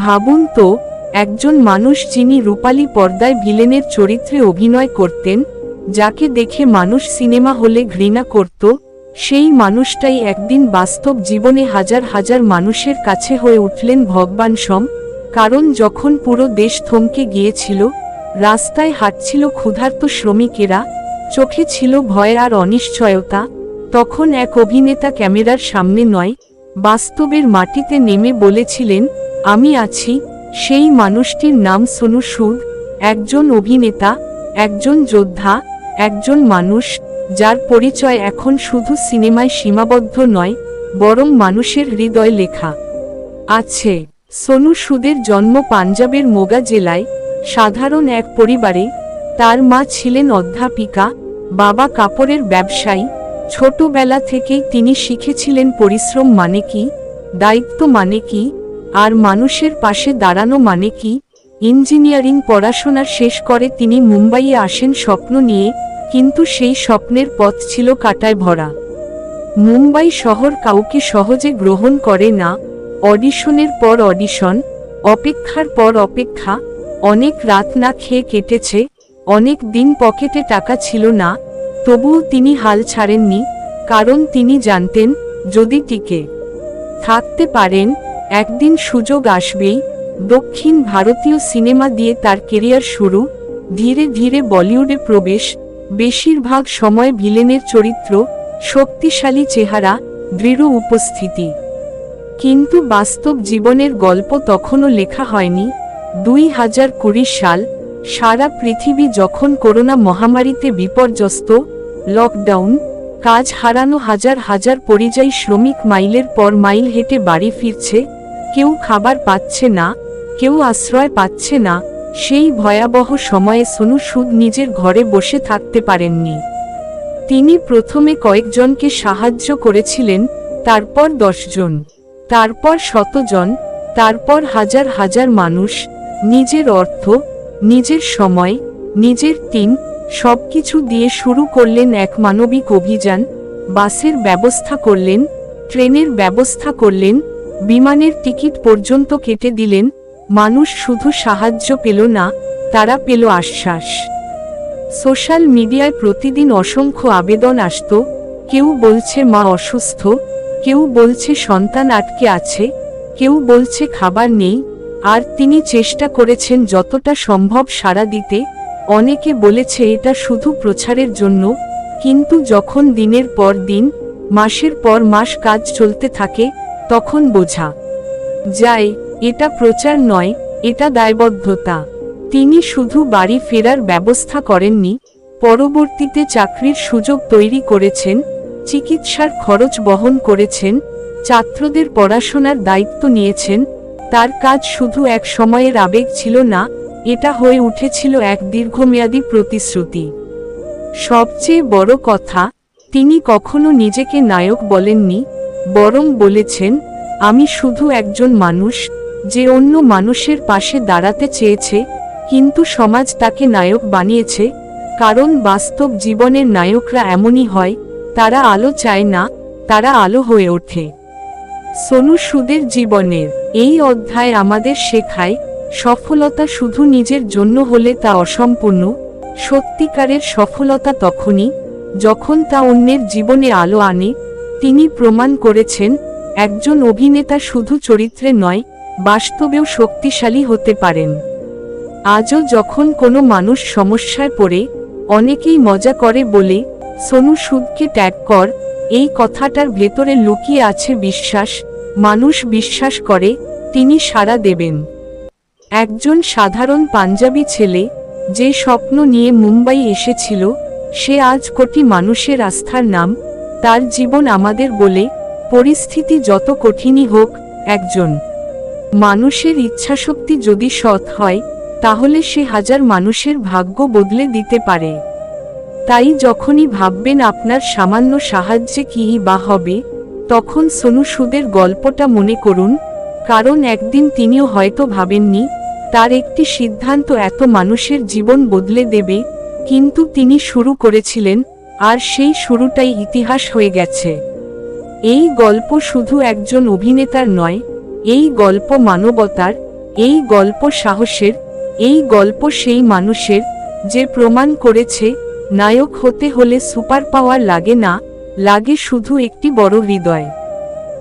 ভাবুন তো, একজন মানুষ যিনি রূপালী পর্দায় ভিলেনের চরিত্রে অভিনয় করতেন, যাকে দেখে মানুষ সিনেমা হলে ঘৃণা করত, সেই মানুষটাই একদিন বাস্তব জীবনে হাজার হাজার মানুষের কাছে হয়ে উঠলেন ভগবান সম। কারণ যখন পুরো দেশ থমকে গিয়েছিল, রাস্তায় হাঁটছিল ক্ষুধার্ত শ্রমিকেরা, চোখে ছিল ভয় আর অনিশ্চয়তা, তখন এক অভিনেতা ক্যামেরার সামনে নয়, বাস্তবের মাটিতে নেমে বলেছিলেন, আমি আছি। সেই মানুষটির নাম সোনু সুদ, একজন অভিনেতা, একজন যোদ্ধা, একজন মানুষ, যার পরিচয় এখন শুধু সিনেমায় সীমাবদ্ধ নয়, বরং মানুষের হৃদয়ে লেখা আছে। সোনু সুদের জন্ম পাঞ্জাবের মোগা জেলায়, সাধারণ এক পরিবারে। তার মা ছিলেন অধ্যাপিকা, বাবা কাপড়ের ব্যবসায়ী। ছোটবেলা থেকেই তিনি শিখেছিলেন পরিশ্রম মানে কি, দায়িত্ব মানে কি, আর মানুষের পাশে দাঁড়ানো মানে কি। ইঞ্জিনিয়ারিং পড়াশোনা শেষ করে তিনি মুম্বাইয়ে আসেন স্বপ্ন নিয়ে, কিন্তু সেই স্বপ্নের পথ ছিল কাঁটায় ভরা। মুম্বাই শহর কাউকে সহজে গ্রহণ করে না। অডিশনের পর অডিশন, অপেক্ষার পর অপেক্ষা, অনেক রাত না খেয়ে কেটেছে, অনেক দিন পকেটে টাকা ছিল না। তবুও তিনি হাল ছাড়েননি, কারণ তিনি জানতেন, যদি টিকে থাকতে পারেন, একদিন সুযোগ আসবেই। দক্ষিণ ভারতীয় সিনেমা দিয়ে তার কেরিয়ার শুরু, ধীরে ধীরে বলিউডে প্রবেশ, বেশিরভাগ সময় ভিলেনের চরিত্র, শক্তিশালী চেহারা, দৃঢ় উপস্থিতি। কিন্তু বাস্তব জীবনের গল্প তখনও লেখা হয়নি। 2020 সাল, সারা পৃথিবী যখন করোনা মহামারীতে বিপর্যস্ত, লকডাউন, কাজ হারানো হাজার হাজার পরিযায়ী শ্রমিক মাইলের পর মাইল হেঁটে বাড়ি ফিরছে, কেউ খাবার পাচ্ছে না, কেউ আশ্রয় পাচ্ছে না, সেই ভয়াবহ সময়ে সোনু সুদ নিজের ঘরে বসে থাকতে পারেননি। তিনি প্রথমে কয়েকজনকে সাহায্য করেছিলেন, তারপর 10 জন, তারপর 100 জন, তারপর হাজার হাজার মানুষ। নিজের অর্থ, নিজের সময়, নিজের টিম, সবকিছু দিয়ে শুরু করলেন এক মানবিক অভিযান। বাসের ব্যবস্থা করলেন, ট্রেনের ব্যবস্থা করলেন, বিমানের টিকিট পর্যন্ত কেটে দিলেন। মানুষ শুধু সাহায্য পেল না, তারা পেল আশ্বাস। সোশ্যাল মিডিয়ায় প্রতিদিন অসংখ্য আবেদন আসত। কেউ বলছে মা অসুস্থ, কেউ বলছে সন্তান আটকে আছে, কেউ বলছে খাবার নেই। আর তিনি চেষ্টা করেছেন যতটা সম্ভব সাড়া দিতে। অনেকে বলেছে এটা শুধু প্রচারের জন্য, কিন্তু যখন দিনের পর দিন, মাসের পর মাস কাজ চলতে থাকে, তখন বোঝা যায় এটা প্রচার নয়, এটা দায়বদ্ধতা। তিনি শুধু বাড়ি ফেরার ব্যবস্থা করেননি, পরবর্তীতে চাকরির সুযোগ তৈরি করেছেন, চিকিৎসার খরচ বহন করেছেন, ছাত্রদের পড়াশোনার দায়িত্ব নিয়েছেন। তার কাজ শুধু এক সময়ের আবেগ ছিল না, এটা হয়ে উঠেছিল এক দীর্ঘমেয়াদী প্রতিশ্রুতি। সবচেয়ে বড় কথা, তিনি কখনো নিজেকে নায়ক বলেননি, বরং বলেছেন, আমি শুধু একজন মানুষ, যে অন্য মানুষের পাশে দাঁড়াতে চেয়েছে, কিন্তু সমাজ তাকে নায়ক বানিয়েছে। কারণ বাস্তব জীবনের নায়করা এমনই হয়, তারা আলো চায় না, তারা আলো হয়ে ওঠে। সোনু সুদের জীবনের এই অধ্যায় আমাদের শেখায়, সফলতা শুধু নিজের জন্য হলে তা অসম্পূর্ণ। সত্যিকারের সফলতা তখনই, যখন তা অন্যের জীবনে আলো আনে। তিনি প্রমাণ করেছেন, একজন অভিনেতা শুধু চরিত্রে নয়, বাস্তবেও শক্তিশালী হতে পারেন। আজও যখন কোনো মানুষ সমস্যায় পড়ে, অনেকেই মজা করে বলে, সোনু সুদকে ট্যাগ কর, এই কথাটার ভেতরে লুকিয়ে আছে বিশ্বাস। মানুষ বিশ্বাস করে, তিনি সাড়া দেবেন। একজন সাধারণ পাঞ্জাবি ছেলে, যে স্বপ্ন নিয়ে মুম্বাই এসেছিল, সে আজ কোটি মানুষের আস্থার নাম। তার জীবন আমাদের বলে, পরিস্থিতি যত কঠিনই হোক, একজন মানুষের ইচ্ছাশক্তি যদি সৎ হয়, তাহলে সে হাজার মানুষের ভাগ্য বদলে দিতে পারে। তাই যখনই ভাববেন আপনার সামান্য সাহায্যে কী বা হবে, তখন সোনু সুদের গল্পটা মনে করুন। কারণ একদিন তিনিও হয়তো ভাবেননি, তার একটি সিদ্ধান্ত এত মানুষের জীবন বদলে দেবে, কিন্তু তিনি শুরু করেছিলেন, আর সেই শুরুটাই ইতিহাস হয়ে গেছে। এই গল্প শুধু একজন অভিনেতার নয়, এই গল্প মানবতার, এই গল্প সাহসের, এই গল্প সেই মানুষের যে প্রমাণ করেছে নায়ক হতে হলে সুপার পাওয়ার লাগে না, লাগে শুধু একটি বড় হৃদয়।